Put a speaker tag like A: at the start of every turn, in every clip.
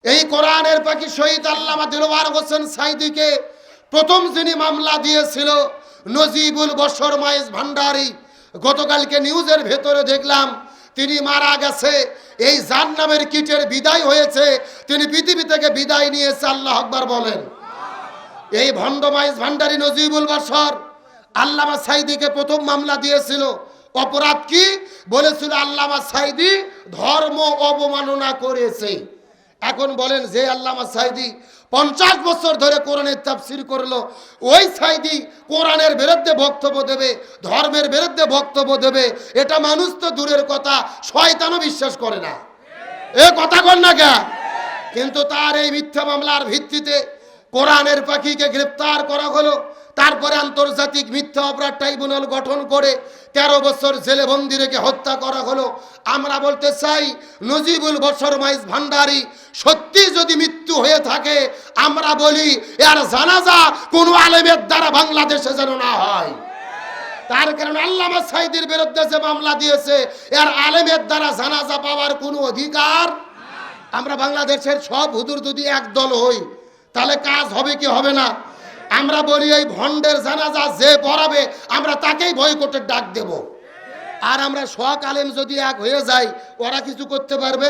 A: এই কোরআনের পাখি শহীদ আল্লামা দিলওয়ার হোসেন সাঈদীকে প্রথম যিনি মামলা দিয়েছিল নজিবুল বশর মাইজ ভান্ডারী। গতকালকে নিউজের ভেতরে দেখলাম তিনি মারা গেছে। এই জাহান্নামের কিটের বিদায় হয়েছে, তিনি পৃথিবী থেকে বিদায় নিয়েছে। আল্লাহ আকবার বলেন। এই ভণ্ড মাইজ ভান্ডারী নজিবুল বশর আল্লামা সাঈদীকে প্রথম মামলা দিয়েছিল। অপরাধ কি বলেছিল? আল্লামা সাঈদী ধর্ম অবমাননা করেছে। এখন বলেন, যে আল্লামা সাঈদী 50 বছর ধরে কোরআনের তাফসীর করলো, ওই সাঈদী কোরআনের বিরুদ্ধে বক্তব্য দেবে, ধর্মের বিরুদ্ধে বক্তব্য দেবে, এটা মানুষ তো দূরের কথা, শয়তানও বিশ্বাস করে না। এ কথা কন না কে? কিন্তু তার এই মিথ্যা মামলার ভিত্তিতে কোরআনের পাখিকে গ্রেফতার করা হলো। তারপরে আন্তর্জাতিক মিথ্যা অপরাধ ট্রাইব্যুনাল গঠন করে 13 বছর জেলে বন্দি রেখে হত্যা করা হলো। আমরা বলতে চাই, নজিবুল বশর মাইজ ভান্ডারী সত্যি যদি মৃত্যু হয়ে থাকে, আমরা বলি এর জানাজা কোনো আলেমের দ্বারা বাংলাদেশে যেন না হয়। তার কারণ আল্লামা সাঈদীর বিরুদ্ধে যে মামলা দিয়েছে, এর আলেমের দ্বারা জানাজা পাওয়ার কোনো অধিকার। আমরা বাংলাদেশের সব হুজুর যদি একদল হই, তাহলে কাজ হবে কি হবে না? আমরা বলি এই ভণ্ডের জানাজা যে পড়াবে, আমরা তাকেই বয়কটের ডাক দেব। আর আমরা শখ আলেম যদি এক হয়ে যাই, ওরা কিছু করতে পারবে?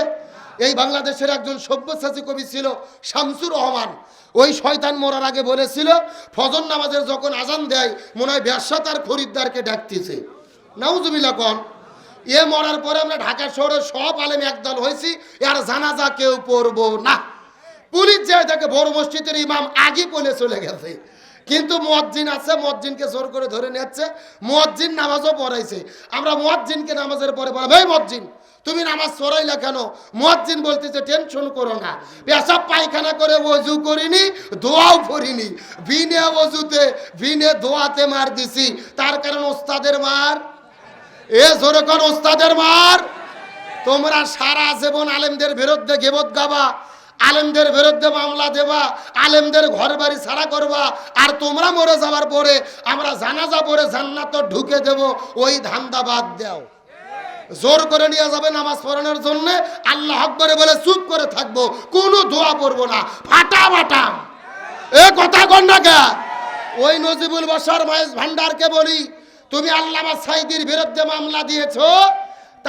A: এই বাংলাদেশের একজন সব্যসাচী কবি ছিল শামসুর রহমান। ওই শয়তান মরার আগে বলেছিল, ফজর নামাজের যখন আজান দেয়, মনে হয় ব্যবসা তার খরিদ্দারকে ডাকতেছে। নাউজুবিল্লাহ কন। এ মরার পরে আমরা ঢাকা শহরের সব আলেম একদল হয়েছি, আর জানাজা কেউ পড়বো না। পুলিশ যায় তাকে বড় মসজিদের ইমাম আগে বলে চলে গেছে, কিন্তু মুয়াজ্জিন আছে, মুয়াজ্জিনকে জোর করে ধরে নিচ্ছে। মুয়াজ্জিন নামাজও পড়াইছে। আমরা মুয়াজ্জিনকে নামাজের পরে বললাম, এই মুয়াজ্জিন তুমি নামাজ পড়াইলা কেন? মুয়াজ্জিন বলতেছে, টেনশন করো না, পেশাব পায়খানা করে ওযু করিনি, দোয়াও পড়িনি, বিনে ওযুতে বিনে দোয়াতে মার দিছি। তার কারণ ওস্তাদের মার। এ জোরে কোন ওস্তাদের মার। তোমরা সারা জীবন আলেমদের বিরুদ্ধে গীবত গাবা, আলেমদের বিরুদ্ধে মামলা দেবা, আলেমদের ঘর বাড়ি ছাড়া করবা, আর তোমরা মরে যাওয়ার পরে আমরা জানাজা পড়ে জান্নাত ঢুকে দেব। ওই ধান্দা বাদ দাও। জোর করে নিয়ে যাবে নামাজ পড়ানোর জন্য, আল্লাহ আকবার বলে চুপ করে থাকবো, কোনো দোয়া পড়বো না, ফাটাফাটাম। এ কথা কন না কে? ওই নজিবুল বশর মাইজ ভান্ডারকে বলি, তুমি আল্লামা সাঈদীর বিরুদ্ধে মামলা দিয়েছো,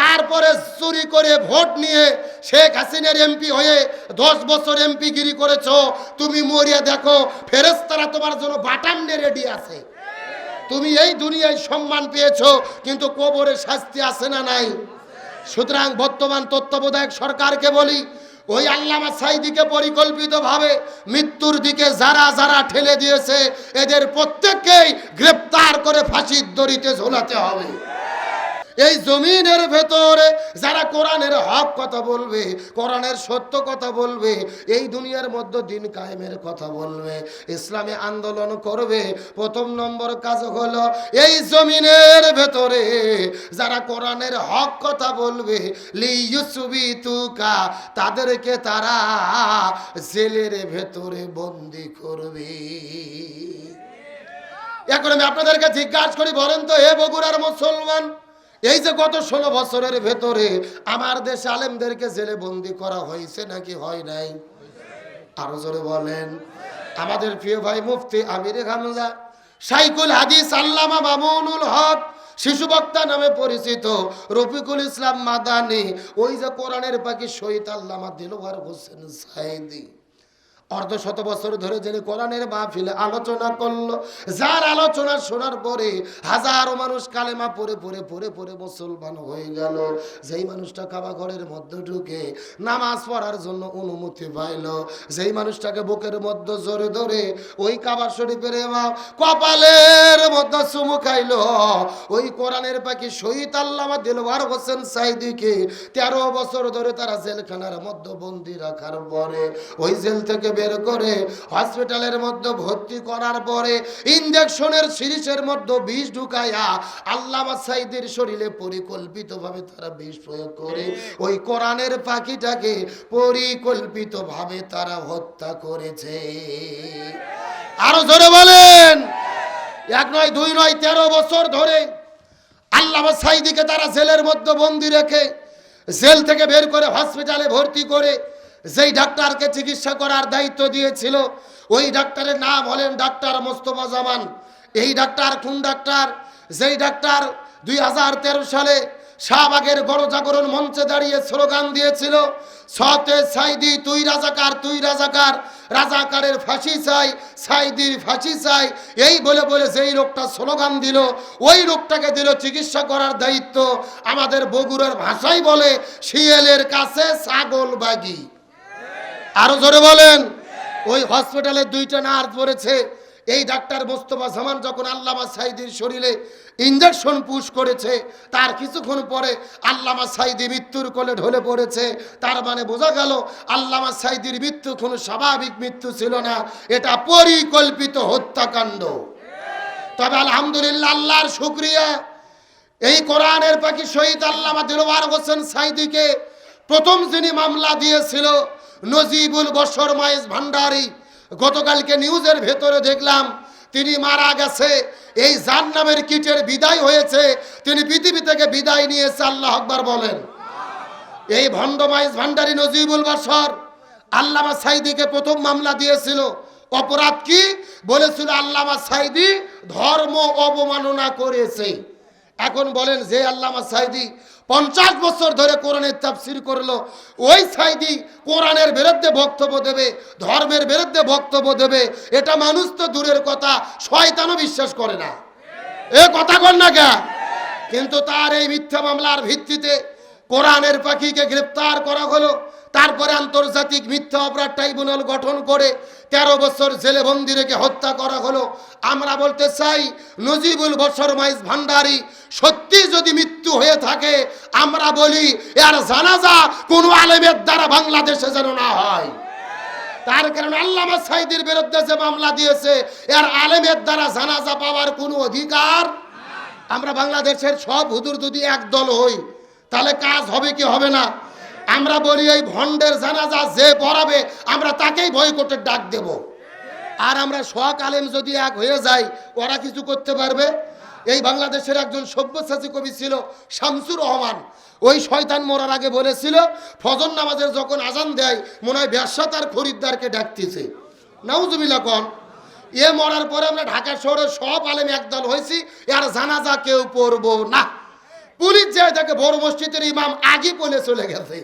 A: তারপরে চুরি করে ভোট নিয়ে শেখ হাসিনার এমপি হয়ে 10 বছর এমপি গিরি করেছো। তুমি মরিয়া দেখো, ফেরেশতারা তোমার জন্য বাটাম নিয়ে রেডি আছে। তুমি এই দুনিয়ায় সম্মান পেয়েছো, কিন্তু কবরে শাস্তি আছে না নাই? সুতরাং বর্তমান তত্ত্বাবধায়ক সরকারকে বলি, ওই আল্লামা সাঈদীকে পরিকল্পিতভাবে মৃত্যুর দিকে যারা যারা ঠেলে দিয়েছে, এদের প্রত্যেককেই গ্রেফতার করে ফাঁসির দড়িতে ঝোলাতে হবে। এই জমিনের ভেতরে যারা কোরআনের হক কথা বলবে, কোরআনের সত্য কথা বলবে, এই দুনিয়ার মধ্যে দিন কায়েমের কথা বলবে, ইসলামী আন্দোলন করবে, প্রথম নম্বর কাজ হলো এই জমিনের ভেতরে যারা কোরআনের হক কথা বলবে, লিইউসবিতুকা, তাদেরকে তারা জেলের ভেতরে বন্দী করবে। এখন আমি আপনাদেরকে জিজ্ঞাসা করি, বলেন তো হে বগুড়ার মুসলমান, এই যে গত 16 বছরের ভেতরে আমার দেশে আলেমদেরকে জেলে বন্দী করা হয়েছে নাকি হয় নাই? আরো জোরে বলেন। আমাদের প্রিয় ভাই মুফতি আমির হামজা, শাইখুল হাদিস আল্লামা মামুনুল হক, শিশু বক্তা নামে পরিচিত রফিকুল ইসলাম মাদানী, ওই যে কোরআনের পাখি শহীদ আল্লামা দিলওয়ার হোসেন সাঈদী 1.5 বছর ধরে যিনি কোরআনের মাহফিলে আলোচনা করলো, যার আলোচনা শোনার পরে হাজারো মানুষ কালেমা পড়ে পড়ে পড়ে পড়ে মুসলমান হয়ে গেল। যেই মানুষটা কাবা ঘরের মধ্যে ঢুকে নামাজ পড়ার জন্য অনুমতি পাইল, যেই মানুষটাকে বুকের মধ্যে জোরে ধরে ওই কাবা শরীফের কপালের মধ্যে চুমু খাইল, ওই কোরআনের পাখি শহীদ আল্লামা দিলওয়ার হোসেন সাঈদীকে 13 বছর ধরে তারা জেলখানার মধ্যে বন্দী রাখার পরে ওই জেল থেকে বের করে হসপিটালের মধ্যে ভর্তি করার পরে ইনজেকশনের সিরিজের মধ্যে বিষ ঢুকাইয়া আল্লামা সাঈদীর শরীরে পরিকল্পিতভাবে তারা বিষ প্রয়োগ করে ওই কোরআনের পাখিটাকে পরিকল্পিতভাবে তারা হত্যা করেছে। আরো জোরে বলেন। 1 নয় 2 নয় 13 বছর ধরে আল্লামা সাঈদীকে তারা জেলের মধ্যে বন্দী রেখে জেল থেকে বের করে হসপিটালে ভর্তি করে যেই ডাক্তারকে চিকিৎসা করার দায়িত্ব দিয়েছিল ওই ডাক্তারের নাম হলেন ডাক্তার মোস্তফা জামান। এই ডাক্তার কোন ডাক্তার? যেই ডাক্তার 2013 সালে শাহবাগের গণজাগরণ মঞ্চে দাঁড়িয়ে স্লোগান দিয়েছিল, সতে সাইদি তুই রাজাকার, তুই রাজাকার, রাজাকারের ফাঁসি চাই, সাইদির ফাঁসি চাই, এই বলে বলে যেই লোকটা স্লোগান দিল, ওই লোকটাকে দিল চিকিৎসা করার দায়িত্ব। আমাদের বগুড়ার ভাষায় বলে শিয়ালের কাছে ছাগল বাগি। আরো জোরে বলেন। ওই হসপিটালে 2টা নার্স পড়েছে। এই ডাক্তার মোস্তফা জামান যখন আল্লামা সাইদির শরীরে ইনজেকশন পুশ করেছে, তার কিছুক্ষণ পরে আল্লামা সাইদি মৃত্যুর কোলে ঢলে পড়েছে। তার মানে বোঝা গেল আল্লামা সাইদির মৃত্যু কোনো স্বাভাবিক মৃত্যু ছিল না, এটা পরিকল্পিত হত্যাকাণ্ড। তবে আলহামদুলিল্লাহ, আল্লাহর শুকরিয়া, এই কোরআনের পাখি শহীদ আল্লামা দিলওয়ার হোসেন সাইদিকে প্রথম যিনি মামলা দিয়েছিল নজিবুল বশর মাইজ ভান্ডারী, গতকালকে নিউজের ভেতরে দেখলাম তিনি মারা গেছে। এই জাহান্নামের কিটের বিদায় হয়েছে, তিনি পৃথিবী থেকে বিদায় নিয়েছে। আল্লাহ আকবার বলেন। এই ভণ্ড মাইজ ভান্ডারী নজিবুল বশর আল্লামা সাইদিকে প্রথম মামলা দিয়েছিল। অপরাধ কি? বলেছিল আল্লামা সাইদি ধর্ম অবমাননা করেছে। এখন বলেন, যে আল্লামা সাইদি 50 বছর ধরে কোরআনের তাফসীর করলো, ওই সাইদি কোরআনের বিরুদ্ধে বক্তব্য দেবে, ধর্মের বিরুদ্ধে বক্তব্য দেবে, এটা মানুষ তো দূরের কথা, শয়তানও বিশ্বাস করে না। এ কথা বল না কে? কিন্তু তার এই মিথ্যা মামলার ভিত্তিতে কোরআনের পাখিকে গ্রেফতার করা হলো। তারপরে আন্তর্জাতিক মিথ্যা অপরাধ ট্রাইব্যুনাল গঠন করে 13 বছর জেলে বন্দি রেখে হত্যা করা হলো। আমরা বলতে চাই, নজিবুল বশর মাইজ ভান্ডারী সত্যি যদি মৃত্যু হয়ে থাকে, আমরা বলি এর জানাজা কোনো আলেমের দ্বারা বাংলাদেশে যেন না হয়। তার কারণে আল্লামা সাইদির বিরুদ্ধে যে মামলা দিয়েছে, এর আলেমের দ্বারা জানাজা পাওয়ার কোনো অধিকার। আমরা বাংলাদেশের সব হুজুর যদি একদল হই, তাহলে কাজ হবে কি হবে না? আমরা বলি এই ভণ্ডের জানাজা যে পড়াবে, আমরা তাকেই বয়কটের ডাক দেব। আর আমরা শখ আলেম যদি এক হয়ে যাই, ওরা কিছু করতে পারবে? এই বাংলাদেশের একজন সব্যসাচী কবি ছিল শামসুর রহমান। ওই শয়তান মরার আগে বলেছিল, ফজর নামাজের যখন আজান দেয় মনে হয় ব্যবসা তার খরিদ্দারকে ডাকতেছে। নাউজুবিল্লাহ কোন। এ মরার পরে আমরা ঢাকা শহরের সব আলেম একদল হয়েছি, এর জানাজা কেউ পড়বো না। পুলিশ যায় তাকে বড় মসজিদের ইমাম আগে বলে চলে গেছে,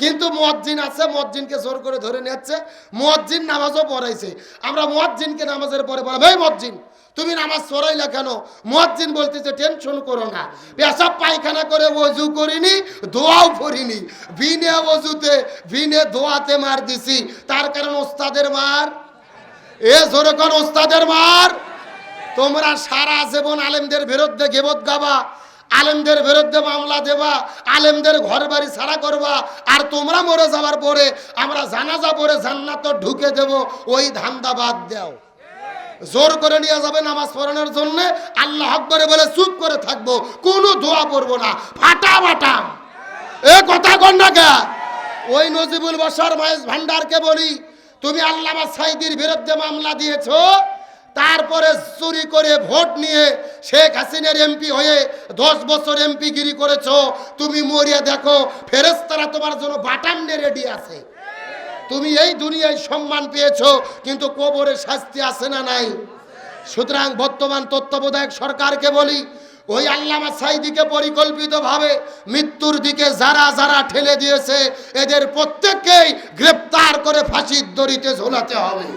A: কিন্তু মুয়াজ্জিন আছে, মুয়াজ্জিনকে জোর করে ধরে নিচ্ছে। মুয়াজ্জিন নামাজও পড়াইছে। আমরা মুয়াজ্জিনকে নামাজের পরে বললাম, এই মুয়াজ্জিন তুমি নামাজ পড়াইলা কেন? মুয়াজ্জিন বলতেছে, টেনশন করো না, পেশাব পায়খানা করে ওযু করিনি, দোয়াও পড়িনি, বিনে ওযুতে বিনে দোয়াতে মার দিছি। তার কারণ ওস্তাদের মার। এ জোরে কোন ওস্তাদের মার। তোমরা সারা জীবন আলেমদের বিরুদ্ধে গীবত গাবা, আলেমদের বিরুদ্ধে মামলা দেবা, আলেমদের ঘর বাড়ি ছাড়া করবা, আর তোমরা মরে যাওয়ার পরে আমরা জানাজা পরে জান্নাতে ঢুকে দেব, ওই ধান্দা বাদ দাও। জোর করে নিয়ে যাবে নামাজ পড়ানোর জন্য, আল্লাহ আকবরে বলে চুপ করে থাকবো, কোনো দোয়া পড়বো না, ফাটাফাটাম। এ কথা কোন না কে? ওই নজিবুল বশর মাইজ ভান্ডারকে বলি, তুমি আল্লামা সাইদির বিরুদ্ধে মামলা দিয়েছো, তারপরে চুরি করে ভোট নিয়ে শেখ হাসিনার এমপি হয়ে 10 বছর এমপি গিরি করেছো। তুমি মরিয়া দেখো, ফেরেশতারা তোমার জন্য বাটাম নিয়ে রেডি আছে। তুমি এই দুনিয়ায় সম্মান পেয়েছো, কিন্তু কবরে শাস্তি আছে না নাই? সুতরাং বর্তমান তত্ত্বাবধায়ক সরকারকে বলি, ওই আল্লামা সাইদিকে পরিকল্পিতভাবে মৃত্যুর দিকে যারা যারা ঠেলে দিয়েছে, এদের প্রত্যেককেই গ্রেফতার করে ফাঁসির দড়িতে ঝোলাতে হবে।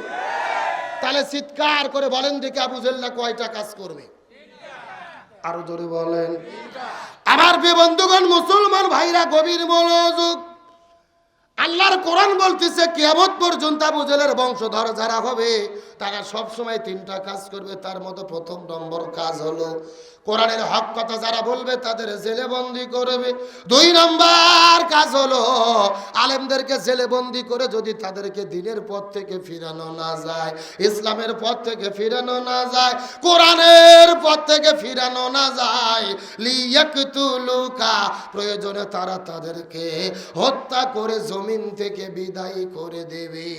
A: তাহলে চিৎকার করে বলেন দেখি, আবু জেল্লা কয়টা কাজ করবে? আরো জোরে বলেন। আমার বন্ধুগণ, মুসলমান ভাইরা, গভীর মনোযোগ। আল্লাহর কোরআন বলতেছে, কিয়ামত পর্যন্ত আবু জেলের বংশধর যারা হবে, তারা সব সময় 3টা কাজ করবে। তার মধ্যে প্রথম নম্বর কাজ হলো কোরআনের হক কথা যারা বলবে তাদের জেলে বন্দি করবে। 2 নম্বর কাজ হলো আলেমদেরকে জেলে বন্দি করে যদি তাদেরকে দিনের পথ থেকে ফিরানো না যায়, ইসলামের পথ থেকে ফিরানো না যায়, কোরআনের পথ থেকে ফিরানো না যায়, লিয়াকতুলুকা, প্রয়োজনে তারা তাদেরকে হত্যা করে জমিন থেকে বিদায় করে দেবে।